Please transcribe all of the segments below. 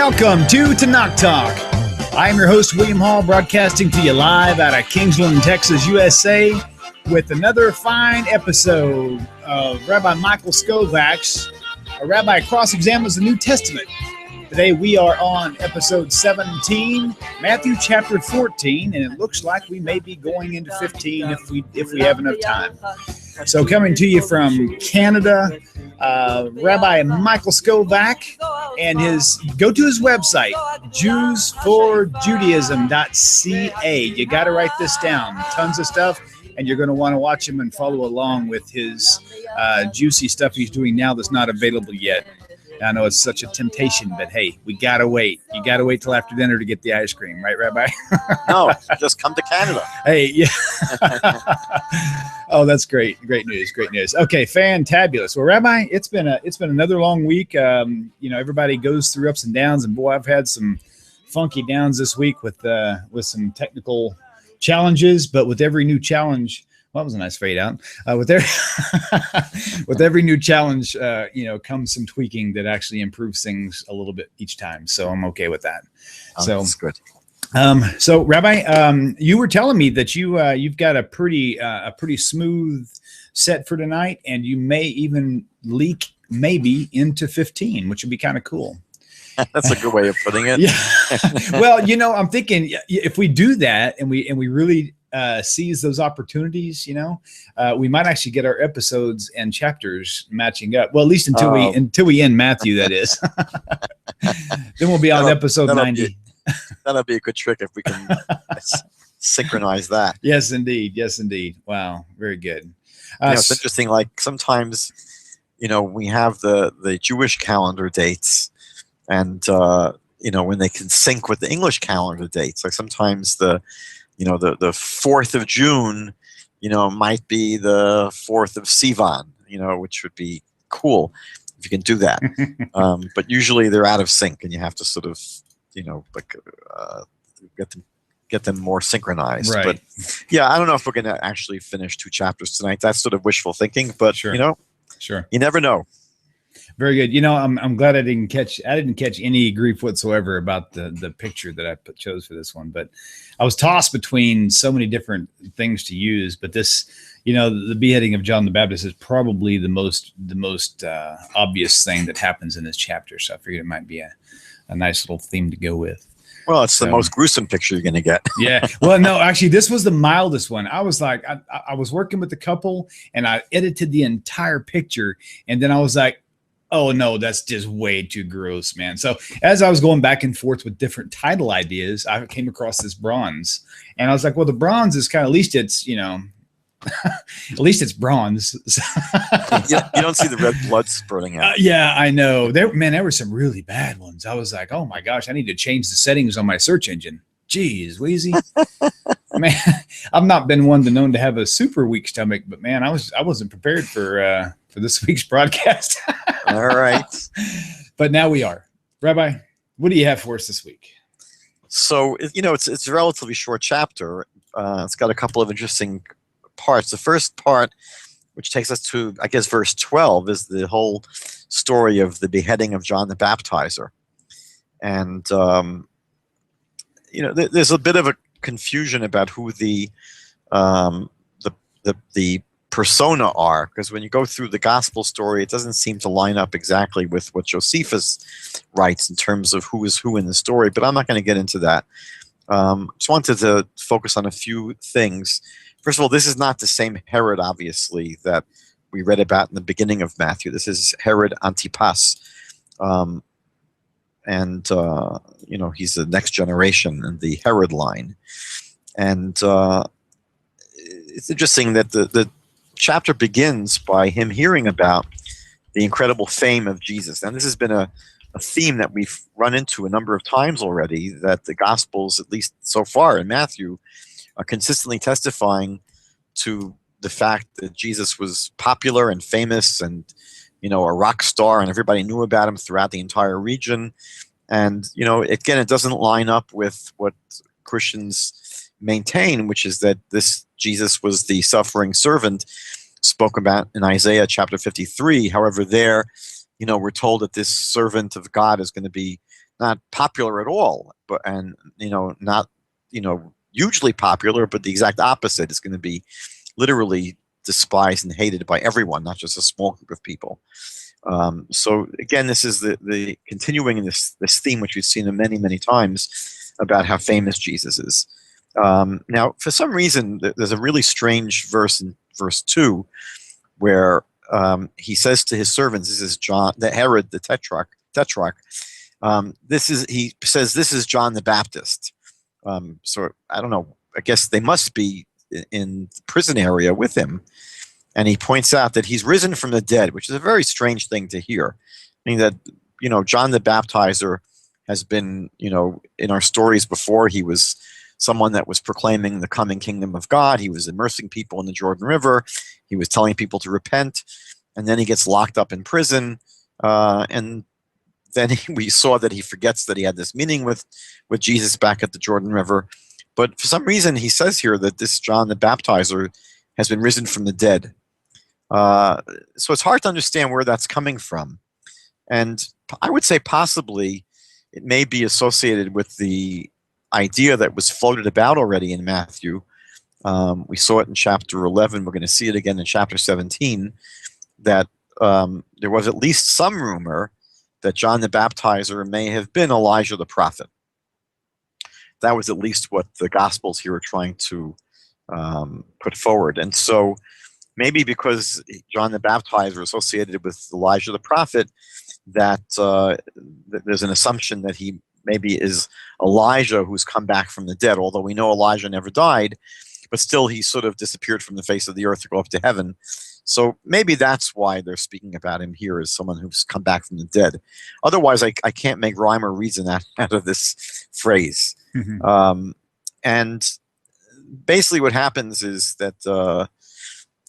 Welcome to Tanakh Talk. I'm your host, Wil'liam Hall, broadcasting to you live out of Kingsland, Texas, USA, with another fine episode of Rabbi Michael Skobac's A Rabbi Cross-Examines the New Testament. Today we are on episode 17, Matthew chapter 14, and it looks like we may be going into 15 if we have enough time. So coming to you from Canada, Rabbi Michael Skobac, and go to his website, JewsForJudaism.ca. You got to write this down. Tons of stuff, and you're going to want to watch him and follow along with his juicy stuff he's doing now that's not available yet. I know it's such a temptation, but hey, we got to wait. You got to wait till after dinner to get the ice cream, right, Rabbi? No, just come to Canada. Hey, yeah. Oh, that's great. Great news. Great news. Okay, fantabulous. Well, Rabbi, it's been another long week. Everybody goes through ups and downs, and boy, I've had some funky downs this week with some technical challenges, but with every new challenge, well, that was a nice fade out. With every new challenge, comes some tweaking that actually improves things a little bit each time. So I'm okay with that. That's good. So Rabbi, you were telling me that you've got a pretty smooth set for tonight, and you may even leak maybe into 15, which would be kind of cool. That's a good way of putting it. Yeah. Well, I'm thinking if we do that and we really seize those opportunities, we might actually get our episodes and chapters matching up. Well, at least until we end Matthew, that is. Then we'll be on episode 90. That'll be a good trick if we can synchronize that. Yes, indeed. Yes, indeed. Wow, very good. It's interesting. Like sometimes, we have the Jewish calendar dates, and when they can sync with the English calendar dates. Like sometimes the 4th of June, might be the 4th of Sivan, which would be cool if you can do that. But usually they're out of sync, and you have to sort of, get them more synchronized. Right. But yeah, I don't know if we're going to actually finish 2 chapters tonight. That's sort of wishful thinking, but sure. Sure. You never know. Very good. I'm glad I didn't catch any grief whatsoever about the picture that I chose for this one, but I was tossed between so many different things to use. But this, the beheading of John the Baptist is probably the most obvious thing that happens in this chapter. So I figured it might be a nice little theme to go with. Well, it's the most gruesome picture you're going to get. Yeah. Well, no, actually, this was the mildest one. I was like, I was working with the couple, and I edited the entire picture, and then I was like, oh no, that's just way too gross, man. So as I was going back and forth with different title ideas, I came across this bronze, and I was like, well, the bronze is kind of, at least it's, at least it's bronze. You don't see the red blood spurting out. Yeah, I know. There were some really bad ones. I was like, oh my gosh, I need to change the settings on my search engine. Jeez, Wheezy. Man, I've not been one known to have a super weak stomach, but man, I wasn't prepared for this week's broadcast. All right. But now we are. Rabbi, what do you have for us this week? So, it's a relatively short chapter. It's got a couple of interesting parts. The first part, which takes us to, I guess, verse 12, is the whole story of the beheading of John the Baptizer. And, there's a bit of a confusion about who the persona are, because when you go through the gospel story, it doesn't seem to line up exactly with what Josephus writes in terms of who is who in the story, but I'm not going to get into that. Just wanted to focus on a few things. First of all, this is not the same Herod, obviously, that we read about in the beginning of Matthew. This is Herod Antipas. He's the next generation in the Herod line. And it's interesting that the chapter begins by him hearing about the incredible fame of Jesus. And this has been a theme that we've run into a number of times already, that the Gospels, at least so far in Matthew, are consistently testifying to the fact that Jesus was popular and famous and, a rock star, and everybody knew about him throughout the entire region. And, again, it doesn't line up with what Christians maintain, which is that this Jesus was the suffering servant spoke about in Isaiah chapter 53. However, there, we're told that this servant of God is going to be not popular at all, but not hugely popular, but the exact opposite is going to be literally despised and hated by everyone, not just a small group of people. So again, this is the continuing in this theme, which we've seen many, many times, about how famous Jesus is. Now, for some reason, there's a really strange verse in verse 2 where he says to his servants, this is John, the Herod, the tetrarch. He says, this is John the Baptist. So I don't know. I guess they must be in the prison area with him. And he points out that he's risen from the dead, which is a very strange thing to hear. I mean that, John the Baptizer has been, in our stories before, he was someone that was proclaiming the coming kingdom of God. He was immersing people in the Jordan River. He was telling people to repent. And then he gets locked up in prison. And then we saw that he forgets that he had this meeting with Jesus back at the Jordan River. But for some reason, he says here that this John the Baptizer has been risen from the dead. So it's hard to understand where that's coming from. And I would say possibly it may be associated with the idea that was floated about already in Matthew. We saw it in chapter 11. We're going to see it again in chapter 17, that there was at least some rumor that John the Baptizer may have been Elijah the prophet. That was at least what the Gospels here are trying to put forward. And so maybe because John the Baptizer associated with Elijah the prophet, that there's an assumption that he maybe is Elijah who's come back from the dead, although we know Elijah never died, but still he sort of disappeared from the face of the earth to go up to heaven. So maybe that's why they're speaking about him here as someone who's come back from the dead. Otherwise, I can't make rhyme or reason out of this phrase. Mm-hmm. And basically what happens is that,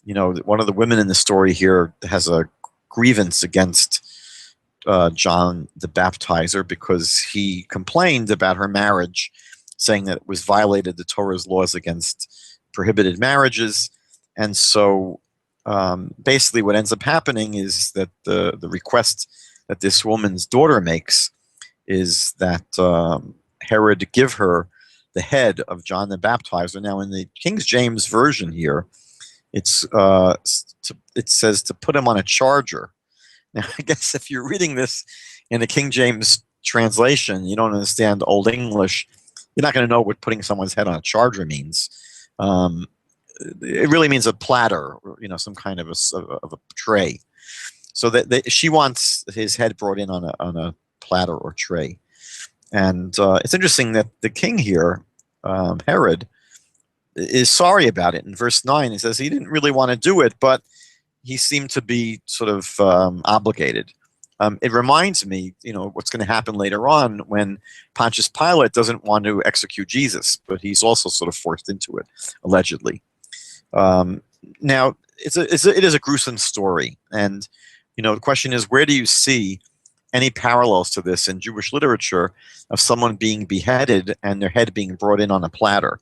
one of the women in the story here has a grievance against John the Baptizer because he complained about her marriage, saying that it was violated the Torah's laws against prohibited marriages. And so basically what ends up happening is that the request that this woman's daughter makes is that Herod give her the head of John the Baptizer. Now, in the King James Version here, it says to put him on a charger. Now, I guess if you're reading this in a King James translation, you don't understand Old English, you're not going to know what putting someone's head on a charger means. It really means a platter, or, some kind of a tray. So that she wants his head brought in on a platter or tray. And it's interesting that the king here, Herod, is sorry about it. In verse 9, it says he didn't really want to do it, but he seemed to be sort of obligated. It reminds me, what's going to happen later on when Pontius Pilate doesn't want to execute Jesus, but he's also sort of forced into it, allegedly. Now, it is a gruesome story, and the question is, where do you see any parallels to this in Jewish literature of someone being beheaded and their head being brought in on a platter?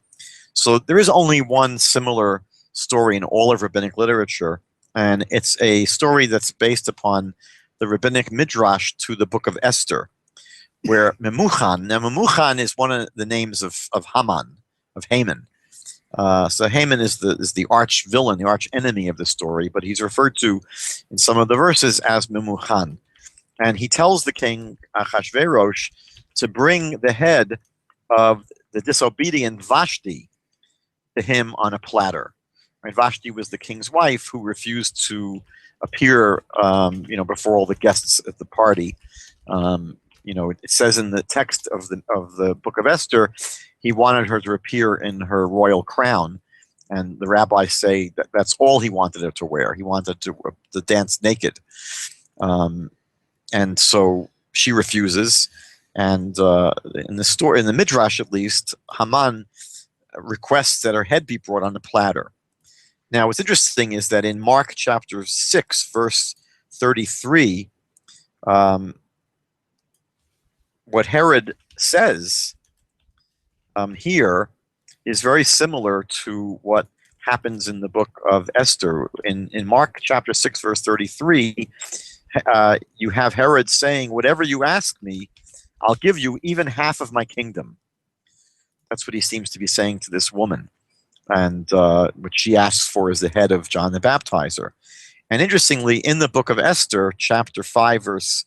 So there is only one similar story in all of rabbinic literature, and it's a story that's based upon the rabbinic midrash to the book of Esther, where Memuchan. Now, Memuchan is one of the names of Haman. So Haman is the arch villain, the arch enemy of the story, but he's referred to in some of the verses as Memuchan. And he tells the king Achashverosh to bring the head of the disobedient Vashti to him on a platter. Right? Vashti was the king's wife who refused to appear, before all the guests at the party. It says in the text of the book of Esther, he wanted her to appear in her royal crown, and the rabbis say that that's all he wanted her to wear. He wanted to dance naked, and so she refuses. And in the midrash at least, Haman requests that her head be brought on a platter. Now, what's interesting is that in Mark chapter 6, verse 33, what Herod says here is very similar to what happens in the book of Esther. In Mark chapter 6, verse 33, you have Herod saying, "Whatever you ask me, I'll give you even half of my kingdom. That's what he seems to be saying to this woman, and what she asks for is the head of John the Baptizer. And interestingly, in the book of Esther, chapter 5, verse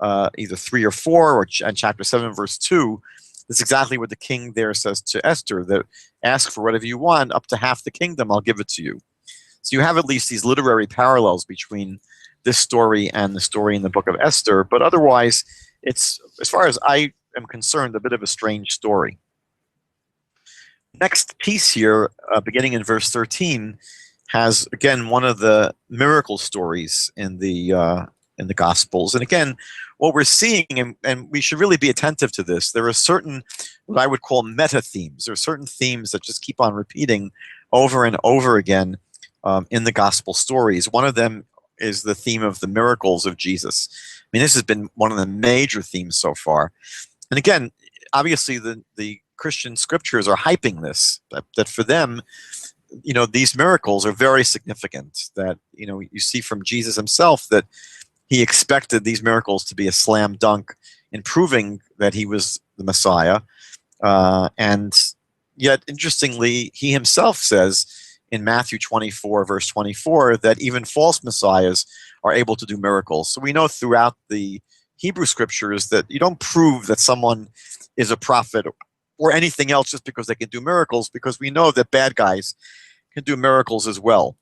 either 3 or 4, and chapter 7, verse 2, that's exactly what the king there says to Esther, that ask for whatever you want, up to half the kingdom, I'll give it to you. So you have at least these literary parallels between this story and the story in the book of Esther, but otherwise, it's, as far as I am concerned, a bit of a strange story. Next piece here, beginning in verse 13, has again one of the miracle stories in the Gospels. And again, what we're seeing, and we should really be attentive to this, there are certain, what I would call meta themes. There are certain themes that just keep on repeating over and over again in the Gospel stories. One of them is the theme of the miracles of Jesus. I mean, this has been one of the major themes so far. And again, obviously the Christian scriptures are hyping this, that for them, these miracles are very significant, that, you see from Jesus himself that he expected these miracles to be a slam dunk in proving that he was the Messiah. And yet, interestingly, he himself says in Matthew 24, verse 24, that even false messiahs are able to do miracles. So we know throughout the Hebrew scriptures that you don't prove that someone is a prophet or anything else just because they can do miracles, because we know that bad guys can do miracles as well.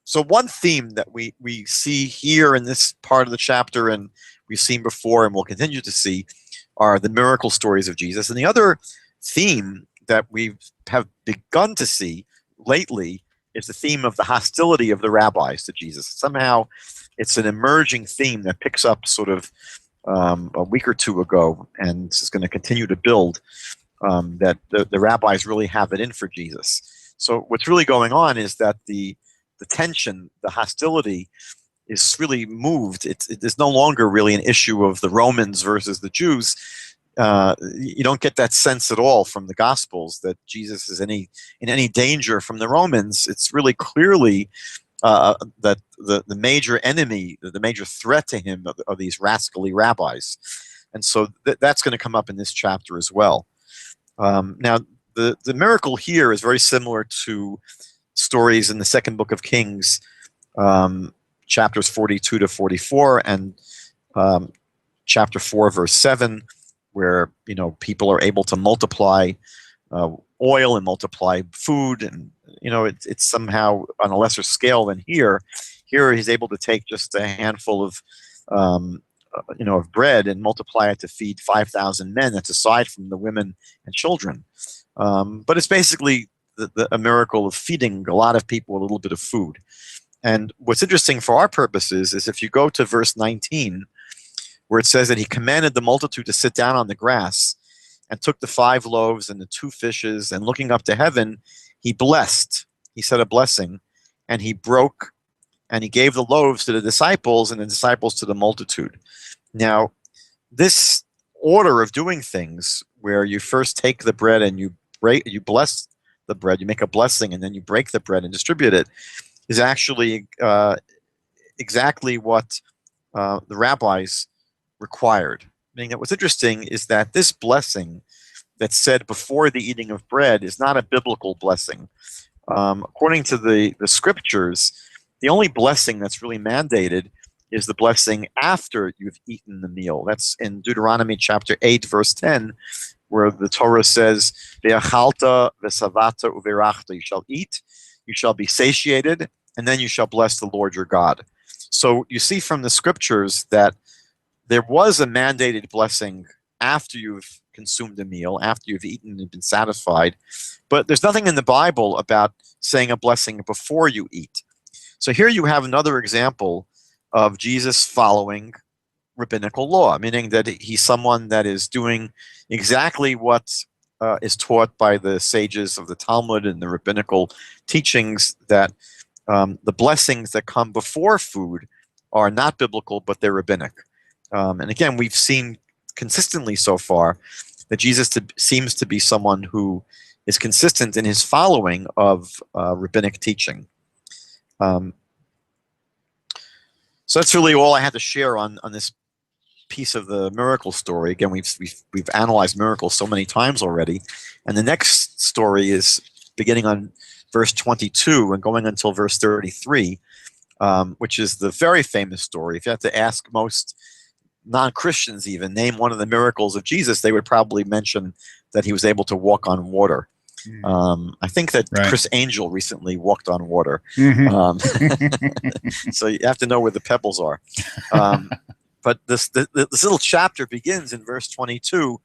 So one theme that we see here in this part of the chapter, and we've seen before and will continue to see, are the miracle stories of Jesus. And the other theme that we have begun to see lately is the theme of the hostility of the rabbis to Jesus. Somehow it's an emerging theme that picks up sort of a week or two ago and is going to continue to build, that the rabbis really have it in for Jesus. So what's really going on is that the tension, the hostility is really moved. It is no longer really an issue of the Romans versus the Jews. You don't get that sense at all from the Gospels that Jesus is in any danger from the Romans. It's really clearly that the major enemy, the major threat to him are these rascally rabbis. And so that's going to come up in this chapter as well. Now, the miracle here is very similar to stories in the second book of Kings, chapters 42 to 44, and chapter 4, verse 7, where people are able to multiply oil and multiply food, and it's somehow on a lesser scale than here. Here he's able to take just a handful of of bread and multiply it to feed 5,000 men. That's aside from the women and children. But it's basically a miracle of feeding a lot of people a little bit of food. And what's interesting for our purposes is if you go to verse 19, where it says that he commanded the multitude to sit down on the grass, and took the 5 loaves and the 2 fishes, and looking up to heaven, he blessed. He said a blessing, and he broke, and he gave the loaves to the disciples, and the disciples to the multitude. Now, this order of doing things, where you first take the bread and you bless the bread, you make a blessing, and then you break the bread and distribute it, is actually exactly what the rabbis required. Meaning that what's interesting is that this blessing that's said before the eating of bread is not a biblical blessing. According to the scriptures, the only blessing that's really mandated is the blessing after you've eaten the meal. That's in Deuteronomy chapter 8, verse 10, where the Torah says, "Ve'achalta v'savata uverachta." You shall eat, you shall be satiated, and then you shall bless the Lord your God. So you see from the scriptures that there was a mandated blessing after you've consumed a meal, after you've eaten and been satisfied, but there's nothing in the Bible about saying a blessing before you eat. So here you have another example of Jesus following rabbinical law, meaning that he's someone that is doing exactly what is taught by the sages of the Talmud and the rabbinical teachings, that the blessings that come before food are not biblical, but they're rabbinic. And again, we've seen consistently so far that Jesus seems to be someone who is consistent in his following of rabbinic teaching. So that's really all I had to share on this piece of the miracle story. Again, we've analyzed miracles so many times already, and the next story is beginning on verse 22 and going until verse 33, which is the very famous story. If you had to ask most non-Christians even name one of the miracles of Jesus, they would probably mention that he was able to walk on water. I think that Right. Chris Angel recently walked on water. Mhm. So you have to know where the pebbles are. But this little chapter begins in verse 22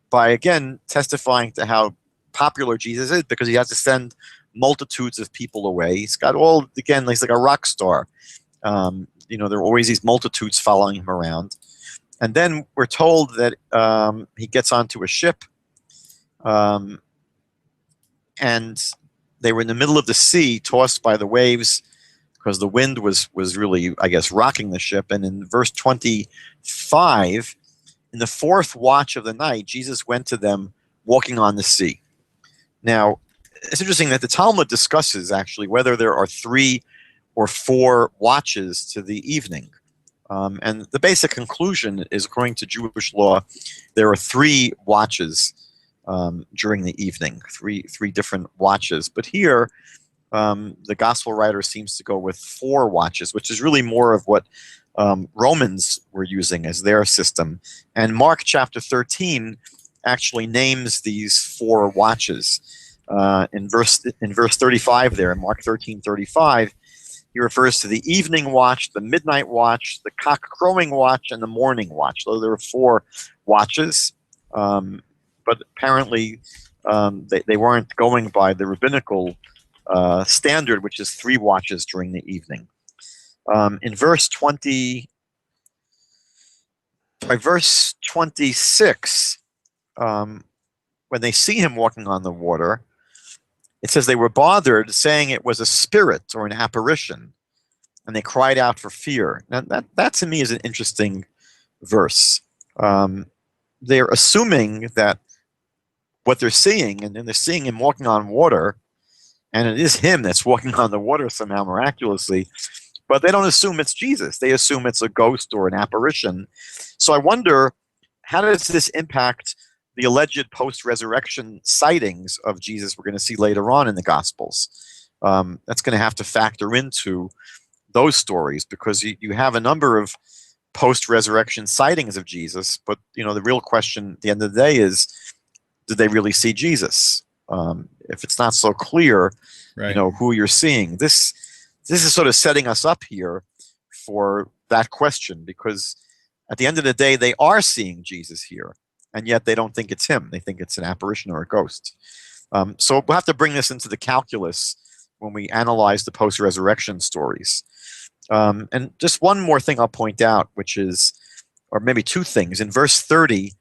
by, again, testifying to how popular Jesus is, because he has to send multitudes of people away. He's got all, again, he's like a rock star. There are always these multitudes following him around. And then we're told that he gets onto a ship, and they were in the middle of the sea, tossed by the waves, because the wind was really, I guess, rocking the ship. And in verse 25, in the fourth watch of the night, Jesus went to them walking on the sea. Now, it's interesting that the Talmud discusses, actually, whether there are 3 or 4 watches to the evening. And the basic conclusion is, according to Jewish law, there are 3 watches during the evening, three different watches. But here, the gospel writer seems to go with 4 watches, which is really more of what Romans were using as their system. And Mark chapter 13 actually names these 4 watches. In verse 35 there, in Mark 13:35, he refers to the evening watch, the midnight watch, the cock crowing watch, and the morning watch. So there are 4 watches, but apparently they weren't going by the rabbinical standard, which is 3 watches during the evening. In verse 26, when they see him walking on the water, it says they were bothered, saying it was a spirit or an apparition, and they cried out for fear. Now, that to me is an interesting verse. They're assuming that what they're seeing, and then they're seeing him walking on water, and it is him that's walking on the water somehow miraculously, but they don't assume it's Jesus. They assume it's a ghost or an apparition. So I wonder, how does this impact the alleged post-resurrection sightings of Jesus we're going to see later on in the Gospels? That's going to have to factor into those stories, because you have a number of post-resurrection sightings of Jesus, but the real question at the end of the day is, did they really see Jesus? If it's not so clear, Right. who you're seeing, this is sort of setting us up here for that question, because at the end of the day, they are seeing Jesus here, and yet they don't think it's him. They think it's an apparition or a ghost. So we'll have to bring this into the calculus when we analyze the post-resurrection stories. And just one more thing I'll point out, which is, or maybe 2 things. In verse 30,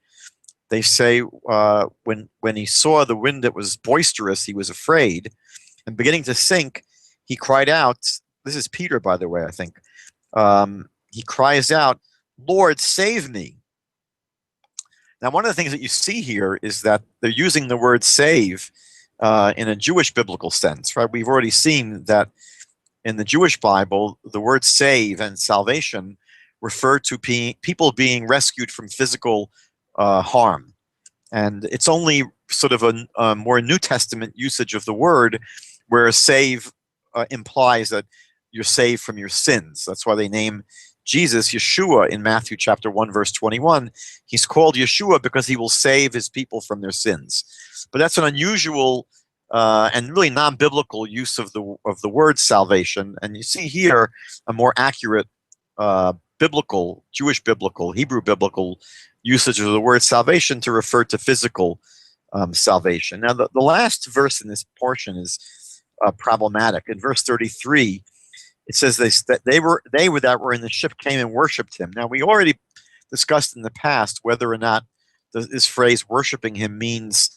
they say when he saw the wind that was boisterous, he was afraid, and beginning to sink, he cried out. This is Peter, by the way, I think. He cries out, "Lord, save me." Now, one of the things that you see here is that they're using the word save in a Jewish biblical sense, right? We've already seen that in the Jewish Bible, the word save and salvation refer to people being rescued from physical harm. And it's only sort of a more New Testament usage of the word where save implies that you're saved from your sins. That's why they name Jesus Yeshua in Matthew chapter 1, verse 21. He's called Yeshua because he will save his people from their sins. But that's an unusual and really non-biblical use of the word salvation. And you see here a more accurate biblical, Jewish biblical, Hebrew biblical usage of the word salvation to refer to physical salvation. Now, the last verse in this portion is problematic. In verse 33, it says that they that were in the ship came and worshipped him. Now, we already discussed in the past whether or not this phrase "worshiping him" means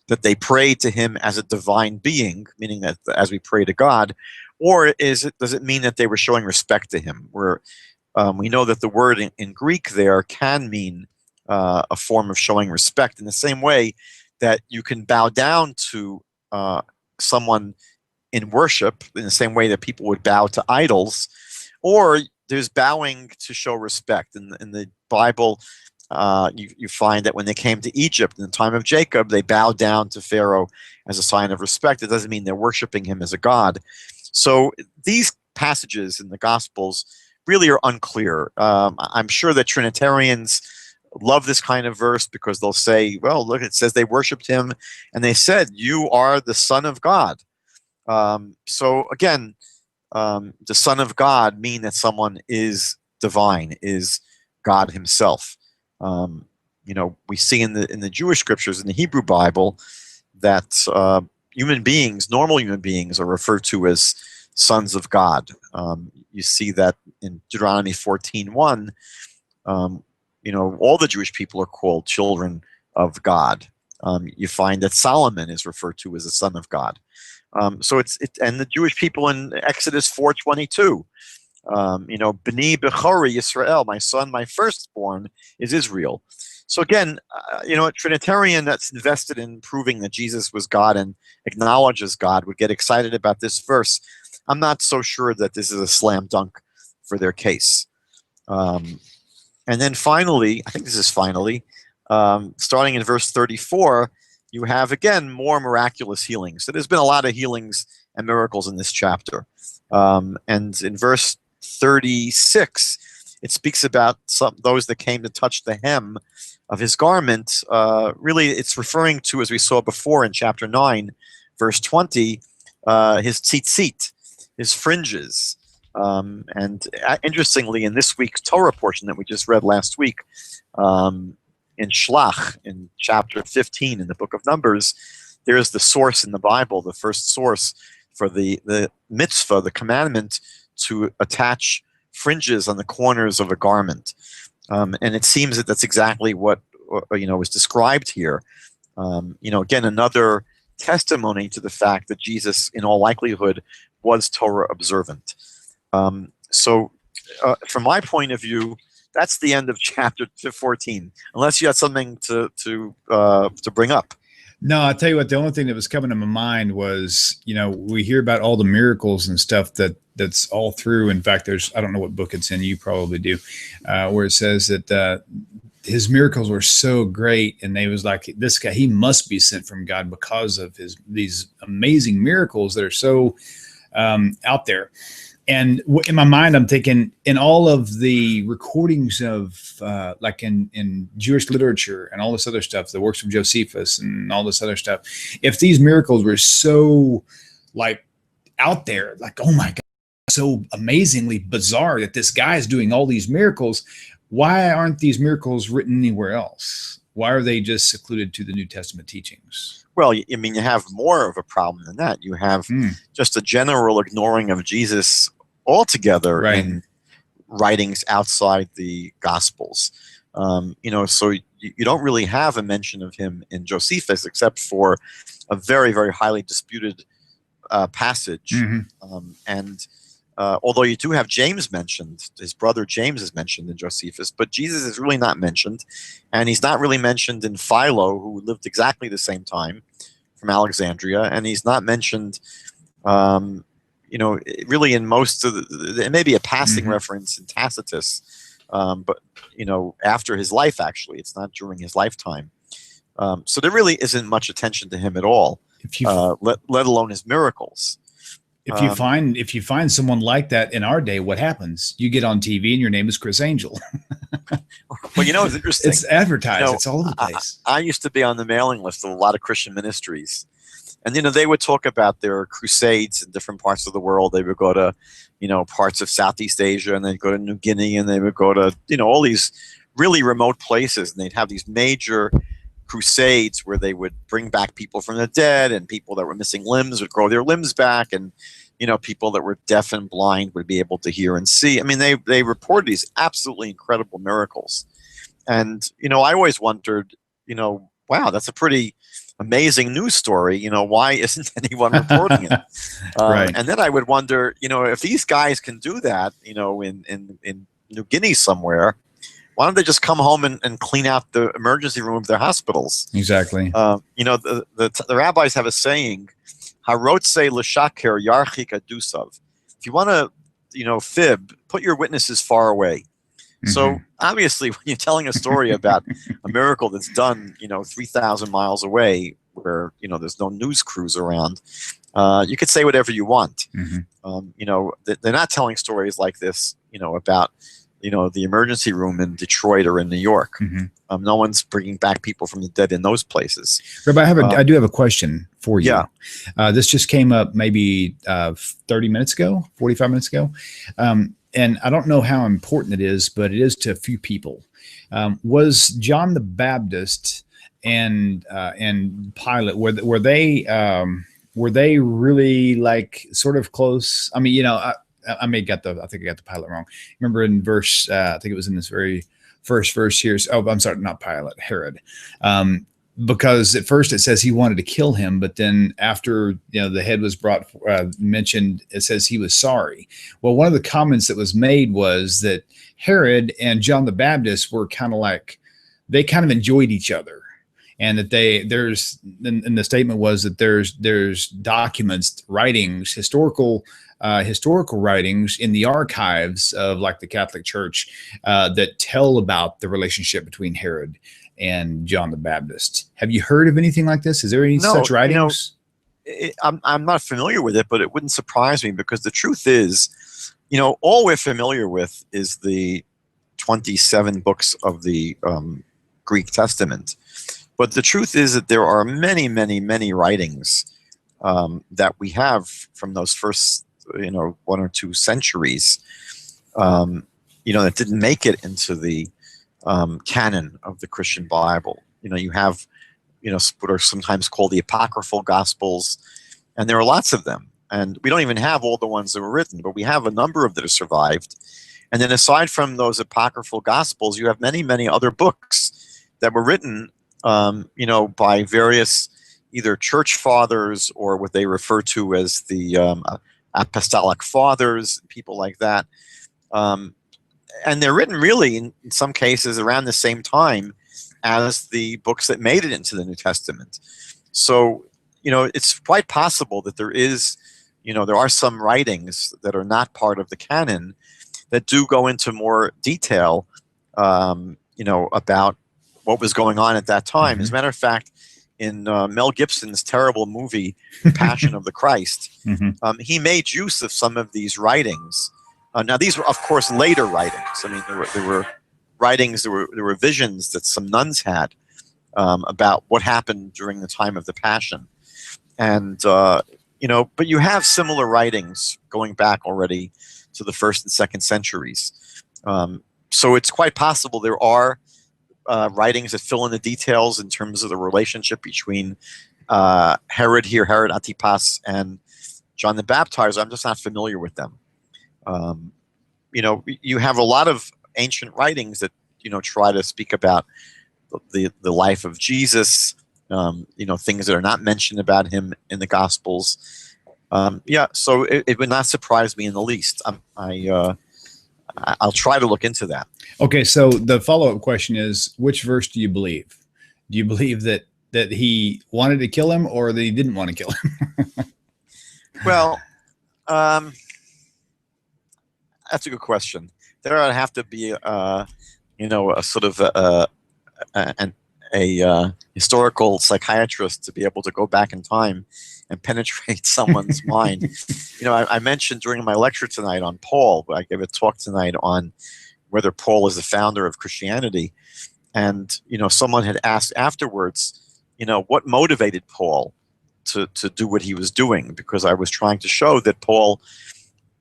that they pray to him as a divine being, meaning that as we pray to God, or does it mean that they were showing respect to him? We know that the word in Greek there can mean a form of showing respect, in the same way that you can bow down to someone in worship, in the same way that people would bow to idols, or there's bowing to show respect. In the Bible, You find that when they came to Egypt in the time of Jacob, they bowed down to Pharaoh as a sign of respect. It doesn't mean they're worshiping him as a god. So these passages in the Gospels really are unclear. I'm sure that Trinitarians love this kind of verse because they'll say, well, look, it says they worshiped him and they said, you are the Son of God. So again, the Son of God mean that someone is divine, is God himself. We see in the Jewish scriptures, in the Hebrew Bible, that human beings, normal human beings, are referred to as sons of God. You see that in Deuteronomy 14:1. All the Jewish people are called children of God. You find that Solomon is referred to as a son of God. And the Jewish people in Exodus 4:22. B'ni bechori Yisrael, my son, my firstborn is Israel. So again, a Trinitarian that's invested in proving that Jesus was God and acknowledges God would get excited about this verse. I'm not so sure that this is a slam dunk for their case. And then finally, I think this is finally, starting in verse 34, you have, again, more miraculous healings. So there's been a lot of healings and miracles in this chapter. And in verse 36, it speaks about those that came to touch the hem of his garment. Really, it's referring to, as we saw before in chapter 9, verse 20, his tzitzit, his fringes. And interestingly, in this week's Torah portion that we just read last week, in Shlach, in chapter 15 in the book of Numbers, there is the source in the Bible, the first source for the mitzvah, the commandment to attach fringes on the corners of a garment. And it seems that that's exactly what was described here. Again, another testimony to the fact that Jesus, in all likelihood, was Torah observant. So from my point of view, that's the end of chapter 14. Unless you had something to bring up. No, I'll tell you what, the only thing that was coming to my mind was, we hear about all the miracles and stuff that's all through. In fact, I don't know what book it's in, you probably do, where it says that his miracles were so great, and they was like, this guy, he must be sent from God because of these amazing miracles that are so out there. And in my mind, I'm thinking, in all of the recordings of, like in Jewish literature and all this other stuff, the works of Josephus and all this other stuff, if these miracles were so like out there, like, oh my God, so amazingly bizarre that this guy is doing all these miracles, why aren't these miracles written anywhere else? Why are they just secluded to the New Testament teachings? Well, you have more of a problem than that. You have just a general ignoring of Jesus altogether in writings outside the Gospels. So you don't really have a mention of him in Josephus, except for a very, very highly disputed passage. And although you do have James mentioned, his brother James is mentioned in Josephus, but Jesus is really not mentioned. And he's not really mentioned in Philo, who lived exactly the same time, from Alexandria. And he's not mentioned, really in most of there may be a passing reference in Tacitus, but, after his life, actually. It's not during his lifetime. So there really isn't much attention to him at all, let alone his miracles. If you find someone like that in our day, what happens? You get on TV and your name is Chris Angel. Well, it's interesting. It's advertised. It's all over the place. I used to be on the mailing list of a lot of Christian ministries. And, they would talk about their crusades in different parts of the world. They would go to, parts of Southeast Asia, and they'd go to New Guinea, and they would go to, all these really remote places. And they'd have these major crusades where they would bring back people from the dead, and people that were missing limbs would grow their limbs back, and people that were deaf and blind would be able to hear and see. I mean, they reported these absolutely incredible miracles, and I always wondered, wow, that's a pretty amazing news story. Why isn't anyone reporting it? Right. And then I would wonder, if these guys can do that, in New Guinea somewhere, why don't they just come home and clean out the emergency room of their hospitals? Exactly. The rabbis have a saying, "Harotze l'shaker yarchik adusav." If you want to, fib, put your witnesses far away. So obviously, when you're telling a story about a miracle that's done, 3,000 miles away, where there's no news crews around, you could say whatever you want. They're not telling stories like this, about the emergency room in Detroit or in New York. No one's bringing back people from the dead in those places. Rabbi, I do have a question for you. Yeah. This just came up maybe 30 minutes ago, 45 minutes ago. And I don't know how important it is, but it is to a few people. Was John the Baptist and Pilate, were they really like sort of close? I mean, I think I got the Pilate wrong. Remember in verse, I think it was in this very first verse here. Oh, I'm sorry, not Pilate, Herod. Because at first it says he wanted to kill him, but then after the head was mentioned, it says he was sorry. Well, one of the comments that was made was that Herod and John the Baptist were kind of enjoyed each other, and that and the statement was that there's documents, writings, historical writings in the archives of like the Catholic Church that tell about the relationship between Herod and John the Baptist. Have you heard of anything like this? Is there any such writings? I'm not familiar with it, but it wouldn't surprise me, because the truth is, all we're familiar with is the 27 books of the Greek Testament. But the truth is that there are many, many, many writings that we have from those first, 1 or 2 centuries, that didn't make it into the canon of the Christian Bible. You have, what are sometimes called the apocryphal Gospels, and there are lots of them. And we don't even have all the ones that were written, but we have a number of that have survived. And then aside from those apocryphal Gospels, you have many, many other books that were written, by various either church fathers or what they refer to as the apostolic fathers, people like that. And they're written really, in some cases, around the same time as the books that made it into the New Testament. So, it's quite possible that there are some writings that are not part of the canon that do go into more detail, about what was going on at that time. As a matter of fact, in Mel Gibson's terrible movie, Passion of the Christ, he made use of some of these writings. Now, these were, of course, later writings. I mean, there were writings, there were visions that some nuns had about what happened during the time of the Passion. And, but you have similar writings going back already to the 1st and 2nd centuries. So it's quite possible there are writings that fill in the details in terms of the relationship between Herod Antipas, and John the Baptizer. I'm just not familiar with them. You have a lot of ancient writings that try to speak about the life of Jesus, things that are not mentioned about him in the Gospels. So it would not surprise me in the least. I'll try to look into that. Okay, so the follow-up question is, which verse do you believe? Do you believe that he wanted to kill him, or that he didn't want to kill him? Well, that's a good question. There would have to be, a sort of a historical psychiatrist to be able to go back in time and penetrate someone's mind. I mentioned during my lecture tonight on Paul, I gave a talk tonight on whether Paul is the founder of Christianity. And, someone had asked afterwards, what motivated Paul to do what he was doing? Because I was trying to show that Paul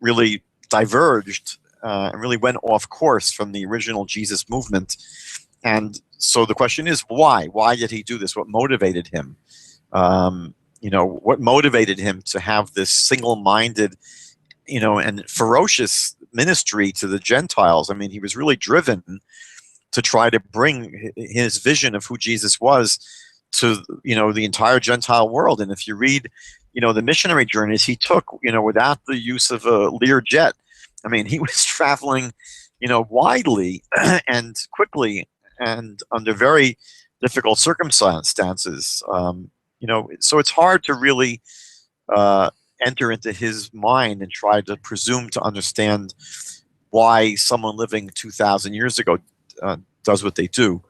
really diverged and really went off course from the original Jesus movement. And so the question is, why? Why did he do this? What motivated him? What motivated him to have this single-minded, and ferocious ministry to the Gentiles? I mean, he was really driven to try to bring his vision of who Jesus was to, the entire Gentile world. And if you read, the missionary journeys he took, without the use of a Lear jet, I mean, he was traveling, widely and quickly and under very difficult circumstances. So it's hard to really enter into his mind and try to presume to understand why someone living 2,000 years ago does what they do,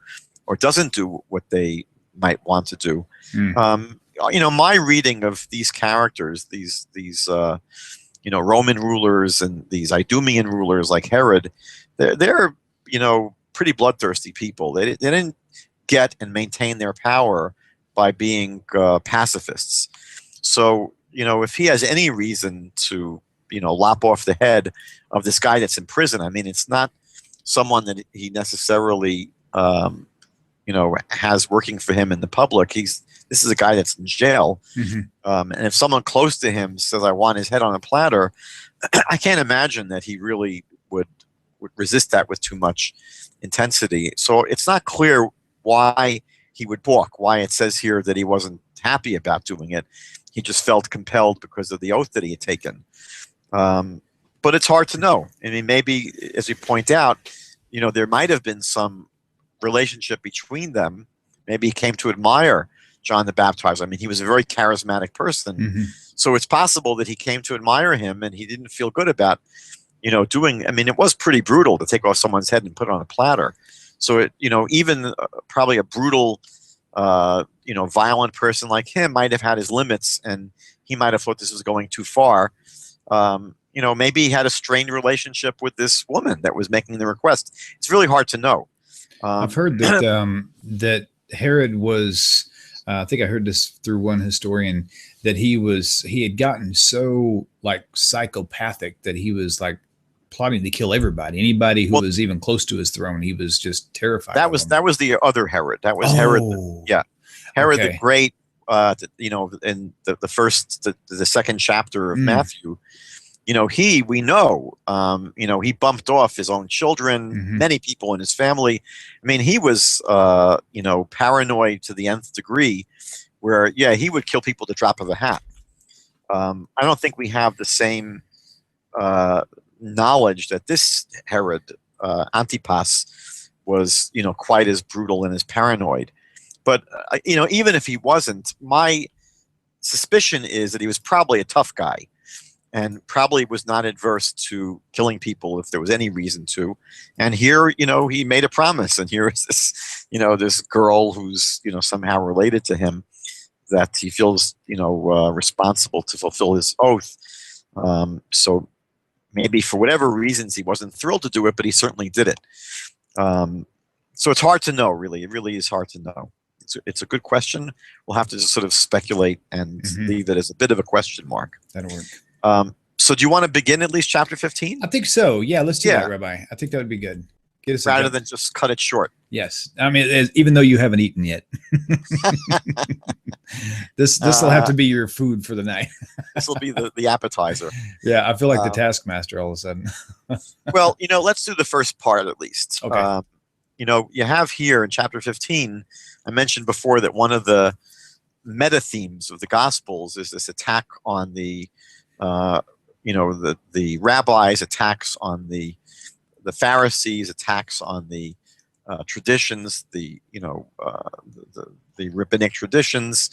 or doesn't do what they might want to do. My reading of these characters, these Roman rulers and these Idumean rulers like Herod, they're pretty bloodthirsty people. They didn't get and maintain their power by being pacifists. So if he has any reason to lop off the head of this guy that's in prison, I mean, it's not someone that he necessarily has working for him in the public. This is a guy that's in jail. And if someone close to him says, I want his head on a platter, I can't imagine that he really would resist that with too much intensity. So it's not clear why he would balk, why it says here that he wasn't happy about doing it. He just felt compelled because of the oath that he had taken. But it's hard to know. I mean, maybe, as you point out, there might have been some relationship between them. Maybe he came to admire John the Baptizer. I mean, he was a very charismatic person. So it's possible that he came to admire him and he didn't feel good about, doing, I mean, it was pretty brutal to take off someone's head and put it on a platter. So even probably a brutal, violent person like him might have had his limits, and he might have thought this was going too far. Maybe he had a strained relationship with this woman that was making the request. It's really hard to know. I've heard that that Herod was. I think I heard this through one historian, that he had gotten so psychopathic that he was plotting to kill everybody who was even close to his throne. He was just terrified. That was the other Herod. That was Herod. Herod the Great. In the second chapter of Matthew, we know, he bumped off his own children, many people in his family. I mean, he was, paranoid to the nth degree, where, he would kill people at the drop of a hat. I don't think we have the same knowledge that this Herod, Antipas, was, quite as brutal and as paranoid. But, even if he wasn't, my suspicion is that he was probably a tough guy and probably was not adverse to killing people if there was any reason to. And here, he made a promise, and here is this, this girl who's, somehow related to him, that he feels, responsible to fulfill his oath. So maybe for whatever reasons he wasn't thrilled to do it, but he certainly did it. So it's hard to know, really. It really is hard to know. It's a good question. We'll have to just sort of speculate and leave it as a bit of a question mark. That'll work. So do you want to begin at least chapter 15? I think so. Yeah, let's do that, Rabbi. I think that would be good. Get us rather than just cut it short. Yes. I mean, even though you haven't eaten yet. This will have to be your food for the night. This will be the appetizer. Yeah, I feel like the taskmaster all of a sudden. Well, let's do the first part at least. Okay. You have here in chapter 15, I mentioned before that one of the meta themes of the Gospels is this attack on the rabbis, attacks on the Pharisees, attacks on the traditions, the rabbinic traditions.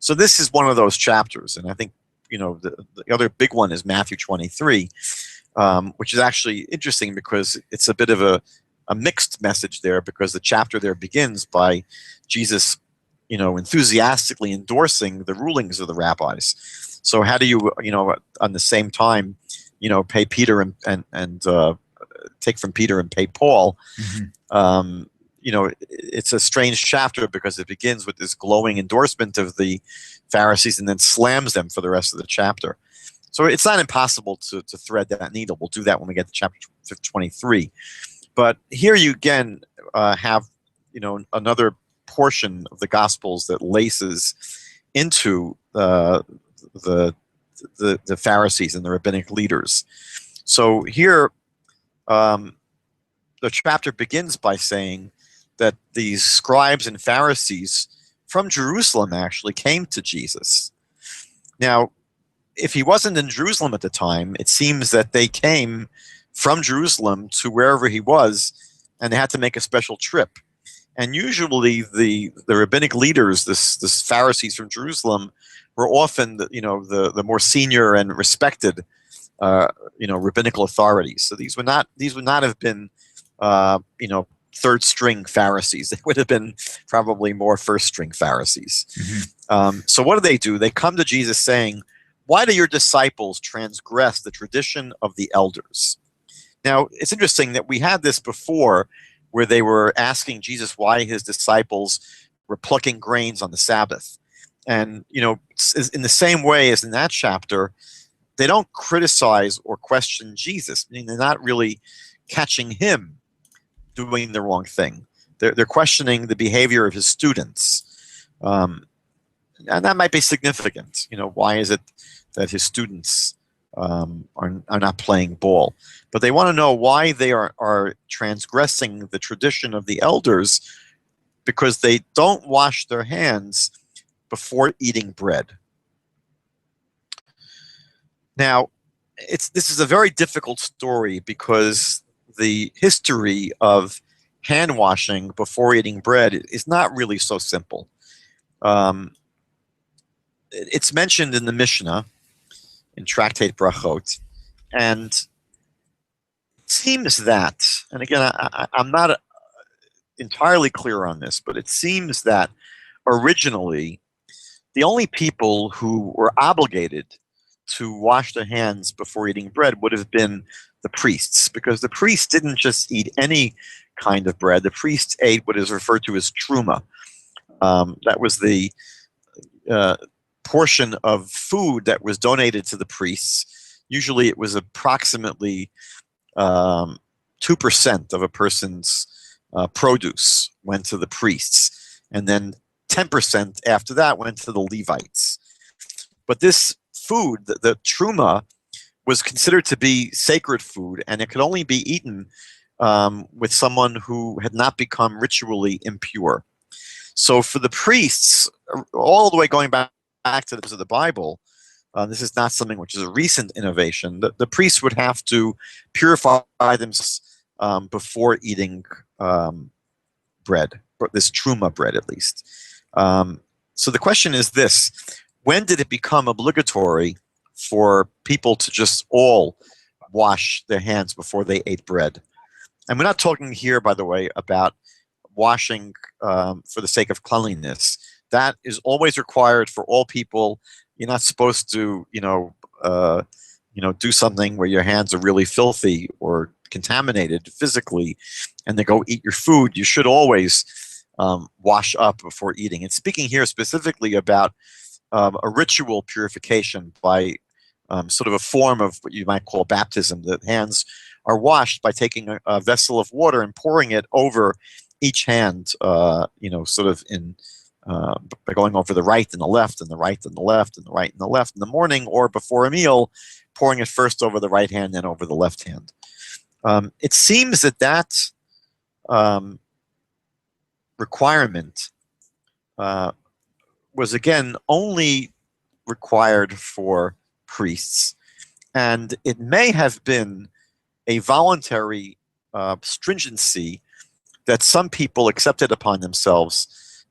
So this is one of those chapters, and I think the other big one is Matthew 23, which is actually interesting because it's a bit of a mixed message there, because the chapter there begins by Jesus, enthusiastically endorsing the rulings of the rabbis. So how do you, on the same time, pay Peter and take from Peter and pay Paul? It's a strange chapter because it begins with this glowing endorsement of the Pharisees and then slams them for the rest of the chapter. So it's not impossible to thread that needle. We'll do that when we get to chapter 23. But here you again have, another portion of the Gospels that laces into the Pharisees and the rabbinic leaders. So here, the chapter begins by saying that these scribes and Pharisees from Jerusalem actually came to Jesus. Now, if he wasn't in Jerusalem at the time, it seems that they came from Jerusalem to wherever he was, and they had to make a special trip. And usually the rabbinic leaders, this Pharisees from Jerusalem, were often the more senior and respected rabbinical authorities. So these would not have been third string Pharisees. They would have been probably more first string Pharisees. So what do? They come to Jesus saying, "Why do your disciples transgress the tradition of the elders?" Now, it's interesting that we had this before where they were asking Jesus why his disciples were plucking grains on the Sabbath. And, in the same way as in that chapter, they don't criticize or question Jesus. I mean, they're not really catching him doing the wrong thing. They're questioning the behavior of his students. And that might be significant. Why is it that his students are not playing ball? But they want to know why they are transgressing the tradition of the elders, because they don't wash their hands before eating bread. Now, this is a very difficult story because the history of hand washing before eating bread is not really so simple. It's mentioned in the Mishnah, in Tractate Brachot, and it seems that, and again, I'm not entirely clear on this, but it seems that originally the only people who were obligated to wash their hands before eating bread would have been the priests, because the priests didn't just eat any kind of bread. The priests ate what is referred to as truma. That was the portion of food that was donated to the priests. Usually it was approximately 2% of a person's produce went to the priests, and then 10% after that went to the Levites. But this food, the truma, was considered to be sacred food, and it could only be eaten with someone who had not become ritually impure. So for the priests, all the way going back to the Bible, this is not something which is a recent innovation. The priests would have to purify themselves before eating bread, this truma bread at least. So the question is this: when did it become obligatory for people to just all wash their hands before they ate bread? And we're not talking here, by the way, about washing for the sake of cleanliness. That is always required for all people. You're not supposed to, do something where your hands are really filthy or contaminated physically, and then go eat your food. You should always wash up before eating. And speaking here specifically about a ritual purification by sort of a form of what you might call baptism. The hands are washed by taking a vessel of water and pouring it over each hand, sort of by going over the right and the left and the right and the left and the right and the left in the morning or before a meal, pouring it first over the right hand, then over the left hand. It seems that requirement was, again, only required for priests, and it may have been a voluntary stringency that some people accepted upon themselves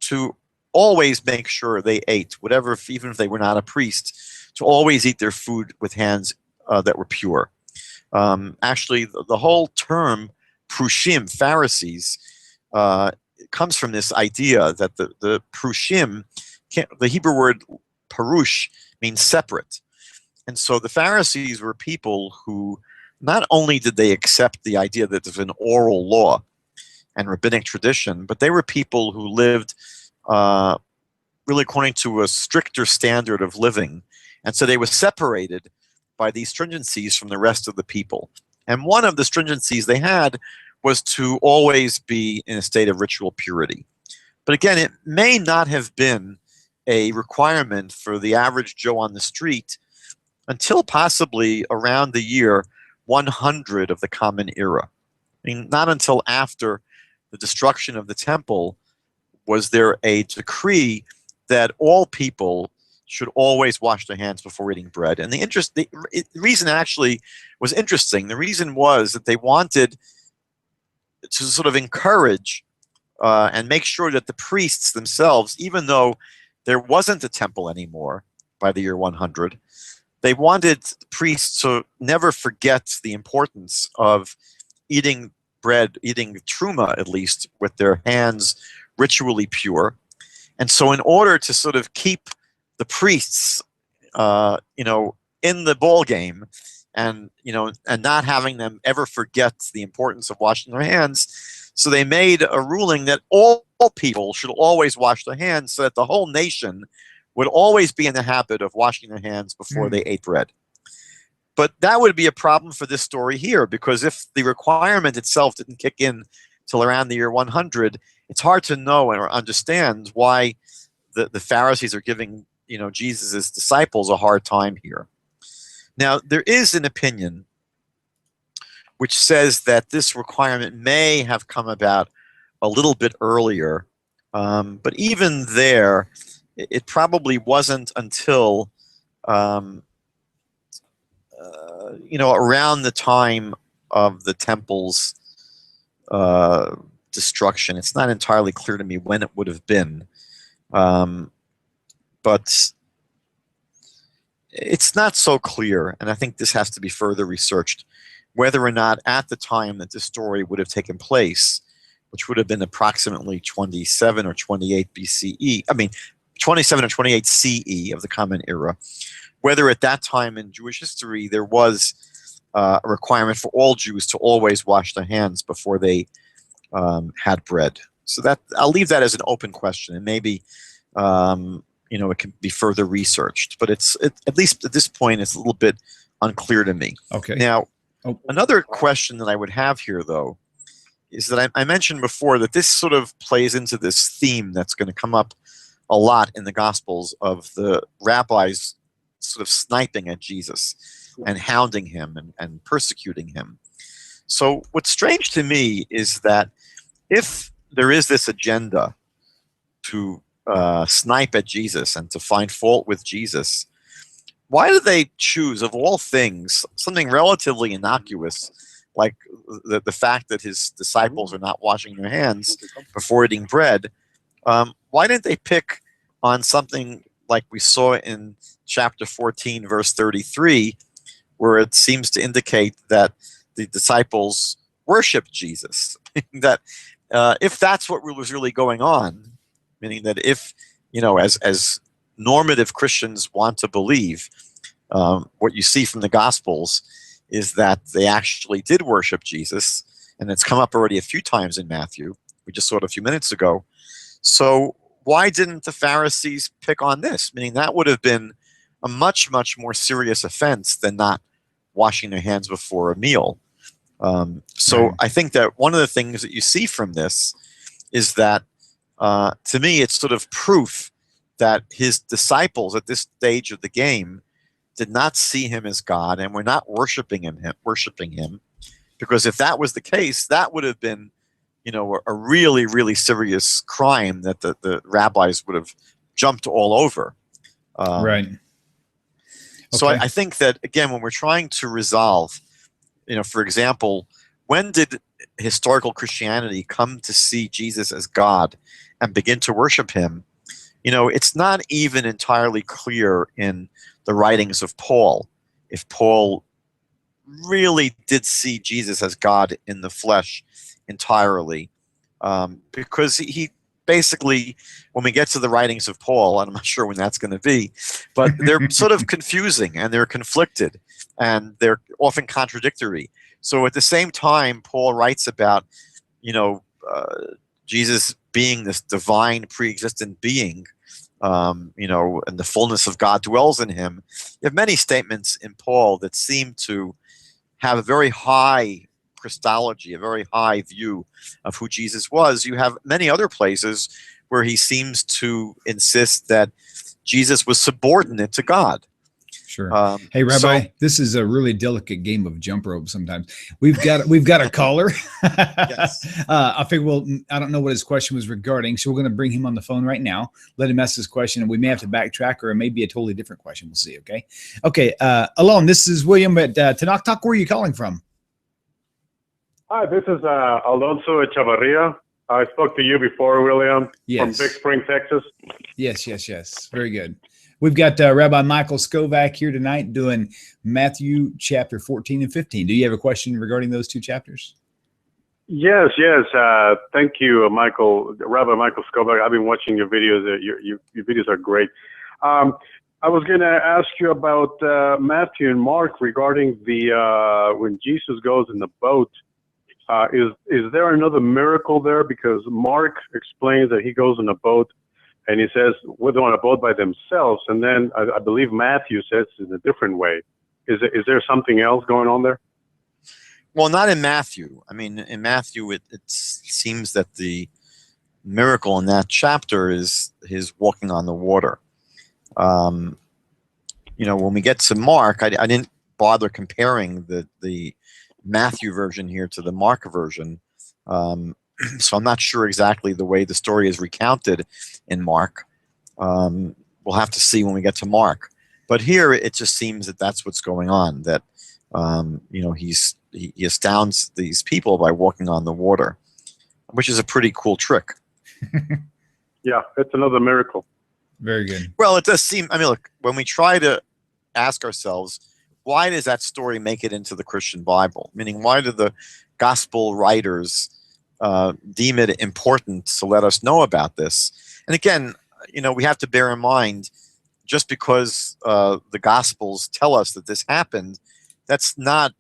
to always make sure they ate whatever, even if they were not a priest, to always eat their food with hands that were pure. Actually, the whole term prushim, Pharisees, comes from this idea that the prushim, the Hebrew word parush, means separate. And so the Pharisees were people who not only did they accept the idea that there's an oral law and rabbinic tradition, but they were people who lived really according to a stricter standard of living. And so they were separated by these stringencies from the rest of the people. And one of the stringencies they had was to always be in a state of ritual purity. But again, it may not have been a requirement for the average Joe on the street until possibly around the year 100 of the Common Era. I mean, not until after the destruction of the temple was there a decree that all people should always wash their hands before eating bread. And the reason actually was interesting. The reason was that they wanted to sort of encourage and make sure that the priests themselves, even though there wasn't a temple anymore by the year 100, they wanted priests to never forget the importance of eating bread, eating truma at least, with their hands ritually pure. And so in order to sort of keep the priests, in the ball game, and not having them ever forget the importance of washing their hands, so they made a ruling that all people should always wash their hands, so that the whole nation would always be in the habit of washing their hands before they ate bread. But that would be a problem for this story here, because if the requirement itself didn't kick in till around the year 100, it's hard to know or understand why the Pharisees are giving Jesus' disciples a hard time here. Now, there is an opinion which says that this requirement may have come about a little bit earlier, but even there, it probably wasn't until around the time of the temple's destruction. It's not entirely clear to me when it would have been, but it's not so clear, and I think this has to be further researched, whether or not at the time that this story would have taken place, which would have been approximately 27 or 28 BCE, 27 or 28 CE of the Common Era, whether at that time in Jewish history there was a requirement for all Jews to always wash their hands before they had bread. So that I'll leave that as an open question, and maybe it can be further researched. But at least at this point, it's a little bit unclear to me. Okay. Now, another question that I would have here, though, is that I mentioned before that this sort of plays into this theme that's going to come up a lot in the Gospels of the rabbis sort of sniping at Jesus and hounding him and persecuting him. So what's strange to me is that if there is this agenda to snipe at Jesus and to find fault with Jesus, why do they choose, of all things, something relatively innocuous, like the fact that his disciples are not washing their hands before eating bread? Why didn't they pick on something like we saw in chapter 14, verse 33, where it seems to indicate that the disciples worshiped Jesus? That if that's what was really going on, meaning that if, as normative Christians want to believe, what you see from the Gospels is that they actually did worship Jesus, and it's come up already a few times in Matthew. We just saw it a few minutes ago. So why didn't the Pharisees pick on this? Meaning that would have been a much, much more serious offense than not washing their hands before a meal. So I think that one of the things that you see from this is that, to me, it's sort of proof that his disciples at this stage of the game did not see him as God and were not worshiping him, because if that was the case, that would have been, a really, really serious crime that the rabbis would have jumped all over. Right. Okay. So I think that, again, when we're trying to resolve, for example, when did historical Christianity come to see Jesus as God and begin to worship him? It's not even entirely clear in the writings of Paul if Paul really did see Jesus as God in the flesh entirely, because he basically, when we get to the writings of Paul, and I'm not sure when that's going to be, but they're sort of confusing and they're conflicted and they're often contradictory. So at the same time, Paul writes about, Jesus being this divine pre-existent being, and the fullness of God dwells in him. You have many statements in Paul that seem to have a very high Christology, a very high view of who Jesus was. You have many other places where he seems to insist that Jesus was subordinate to God. Sure. Hey, Rabbi, this is a really delicate game of jump rope sometimes. We've got a caller. Yes. I figure, I don't know what his question was regarding, so we're going to bring him on the phone right now, let him ask his question, and we may have to backtrack, or it may be a totally different question. We'll see, okay? Okay, Alon, this is William at Tanakh Talk. Where are you calling from? Hi, this is Alonso Echavarria. I spoke to you before, William, yes, from Big Spring, Texas. Yes. Very good. We've got Rabbi Michael Skobac here tonight doing Matthew chapter 14 and 15. Do you have a question regarding those two chapters? Yes. Thank you, Michael, Rabbi Michael Skobac. I've been watching your videos. Your videos are great. I was going to ask you about Matthew and Mark regarding the when Jesus goes in the boat. Is there another miracle there? Because Mark explains that he goes in a boat, and he says we're on a boat by themselves. And then I believe Matthew says it in a different way. Is there something else going on there? Well, not in Matthew. I mean, in Matthew, it seems that the miracle in that chapter is his walking on the water. When we get to Mark, I didn't bother comparing the Matthew version here to the Mark version. So I'm not sure exactly the way the story is recounted in Mark. We'll have to see when we get to Mark. But here, it just seems that that's what's going on, that he astounds these people by walking on the water, which is a pretty cool trick. Yeah, it's another miracle. Very good. Well, it does seem, look, when we try to ask ourselves, why does that story make it into the Christian Bible? Meaning, why do the gospel writers deem it important to let us know about this? And again, we have to bear in mind, just because the Gospels tell us that this happened, that's not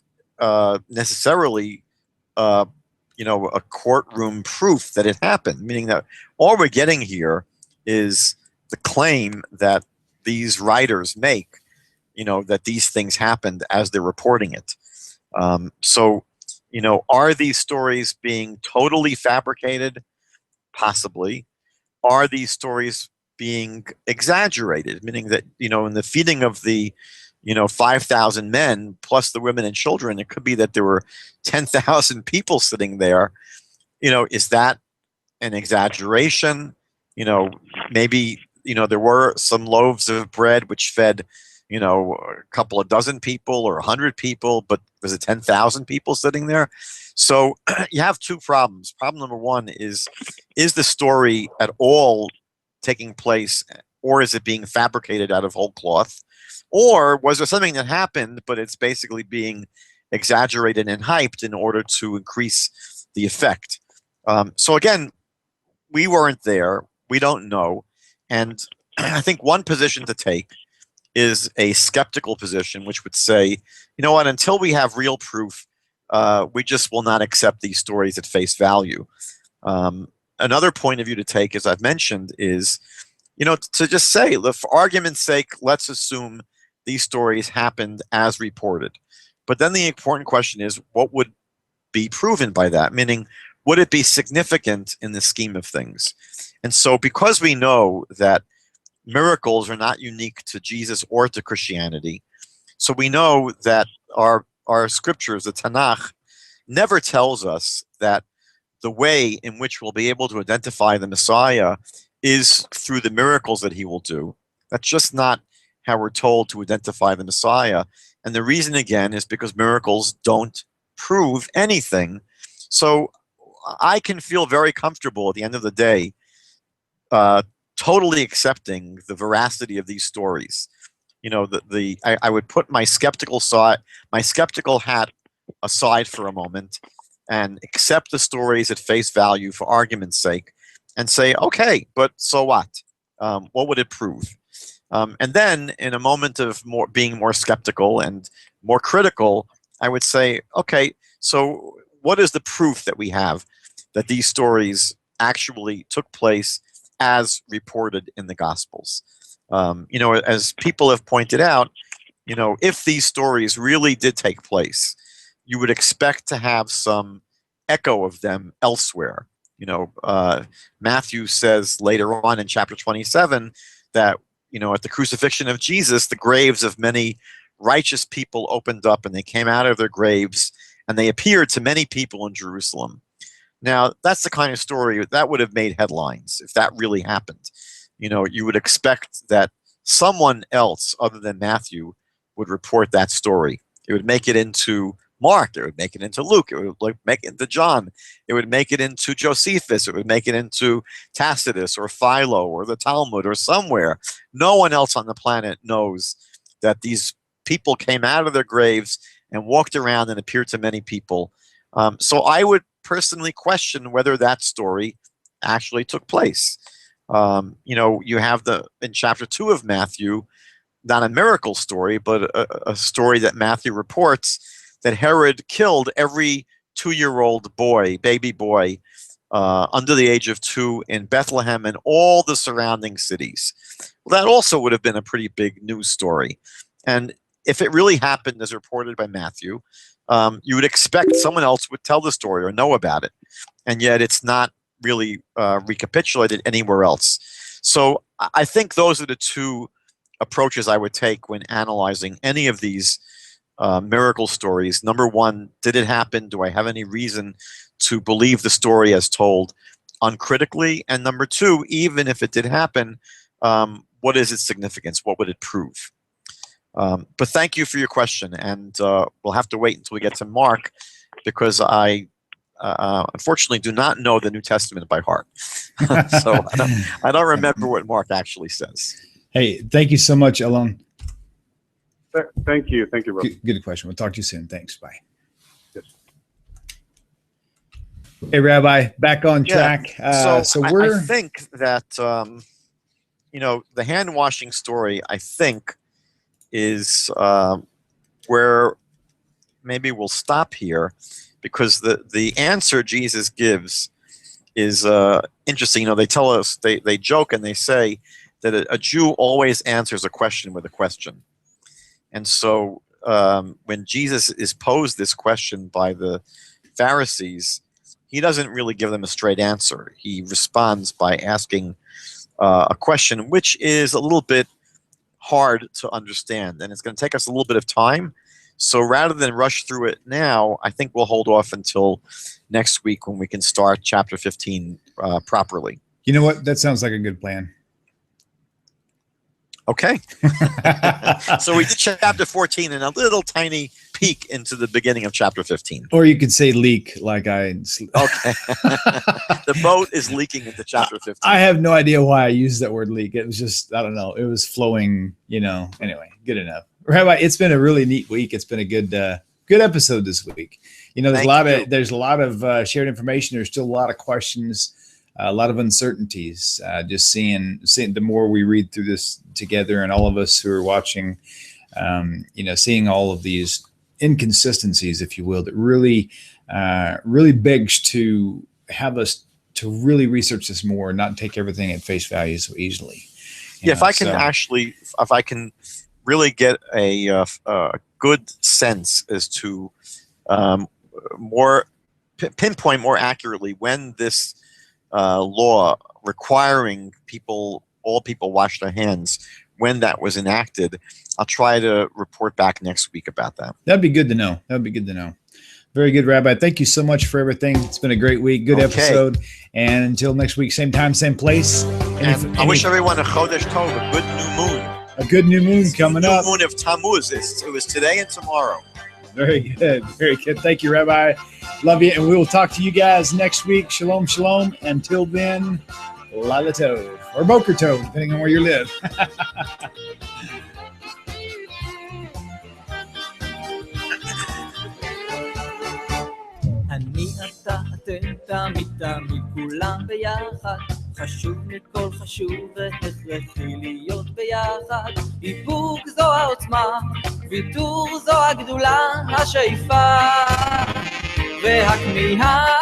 necessarily, a courtroom proof that it happened. Meaning that all we're getting here is the claim that these writers make, that these things happened as they're reporting it. So, are these stories being totally fabricated? Possibly. Are these stories being exaggerated? Meaning that, in the feeding of the 5,000 men plus the women and children, it could be that there were 10,000 people sitting there. Is that an exaggeration? Maybe, there were some loaves of bread which fed, a couple of dozen people or 100 people, but was it 10,000 people sitting there? So you have two problems. Problem number one is the story at all taking place, or is it being fabricated out of whole cloth? Or was there something that happened, but it's basically being exaggerated and hyped in order to increase the effect? So again, we weren't there. We don't know. And I think one position to take is a skeptical position, which would say, you know what, until we have real proof, we just will not accept these stories at face value. Another point of view to take, as I've mentioned, is, to just say, for argument's sake, let's assume these stories happened as reported. But then the important question is, what would be proven by that? Meaning, would it be significant in the scheme of things? And so because we know that miracles are not unique to Jesus or to Christianity, so we know that our scriptures, the Tanakh, never tells us that the way in which we'll be able to identify the Messiah is through the miracles that he will do. That's just not how we're told to identify the Messiah. And the reason, again, is because miracles don't prove anything. So I can feel very comfortable at the end of the day, totally accepting the veracity of these stories. I would put my skeptical hat aside for a moment and accept the stories at face value for argument's sake, and say, okay, but so what? What would it prove? And then, in a moment of being more skeptical and more critical, I would say, okay, so what is the proof that we have that these stories actually took place as reported in the Gospels? As people have pointed out, if these stories really did take place, you would expect to have some echo of them elsewhere. Matthew says later on in chapter 27 that, at the crucifixion of Jesus, the graves of many righteous people opened up, and they came out of their graves, and they appeared to many people in Jerusalem. Now, that's the kind of story that would have made headlines if that really happened. You would expect that someone else other than Matthew would report that story. It would make it into Mark. It would make it into Luke. It would make it into John. It would make it into Josephus. It would make it into Tacitus or Philo or the Talmud or somewhere. No one else on the planet knows that these people came out of their graves and walked around and appeared to many people. So I would personally question whether that story actually took place. You have in chapter 2 of Matthew, not a miracle story, but a story that Matthew reports that Herod killed every 2-year-old boy, baby boy, under the age of 2 in Bethlehem and all the surrounding cities. Well, that also would have been a pretty big news story. And if it really happened as reported by Matthew, you would expect someone else would tell the story or know about it. And yet it's not really recapitulated anywhere else. So I think those are the two approaches I would take when analyzing any of these miracle stories. Number one, did it happen? Do I have any reason to believe the story as told uncritically? And number two, even if it did happen, what is its significance? What would it prove? But thank you for your question, and we'll have to wait until we get to Mark, because I unfortunately do not know the New Testament by heart. So I don't remember what Mark actually says. Hey, thank you so much, Alon. Thank you, Rob. Good question. We'll talk to you soon. Thanks. Bye. Yes. Hey, Rabbi, back on track. So I think that the hand washing story, I think, is where maybe we'll stop here, because the answer Jesus gives is interesting. They tell us, they joke and they say that a Jew always answers a question with a question. And so when Jesus is posed this question by the Pharisees, he doesn't really give them a straight answer. He responds by asking a question which is a little bit hard to understand, and it's going to take us a little bit of time. So rather than rush through it now, I think we'll hold off until next week when we can start chapter 15 properly. You know what? That sounds like a good plan. Okay. So we did chapter 14 and a little tiny peek into the beginning of chapter 15. Or you could say leak, like I... Okay. The boat is leaking into chapter 15. I have no idea why I used that word leak. It was just, I don't know. It was flowing, Anyway, good enough. Rabbi, it's been a really neat week. It's been a good episode this week. There's a lot of shared information. There's still a lot of questions, a lot of uncertainties. Just seeing the more we read through this together, and all of us who are watching, seeing all of these inconsistencies, if you will, that really begs to have us to really research this more and not take everything at face value so easily. If I can really get a good sense as to pinpoint more accurately when this law requiring all people wash their hands, when that was enacted, I'll try to report back next week about that. That'd be good to know. Very good, Rabbi. Thank you so much for everything. It's been a great week, good episode. And until next week, same time, same place. And I wish everyone a Chodesh Tov, a good new moon. A good new moon coming up. New moon of Tammuz. It was today and tomorrow. Very good. Very good. Thank you, Rabbi. Love you. And we will talk to you guys next week. Shalom, shalom. Until then, Laila Tov, or Boker Tov, depending on where you live. אני אתה אתם תמיד כולם ביחד, חשוב מכל חשוב והכרחי להיות ביחד. איפוק זו העוצמה, ויתור זו הגדולה, השאיפה והכמיהה.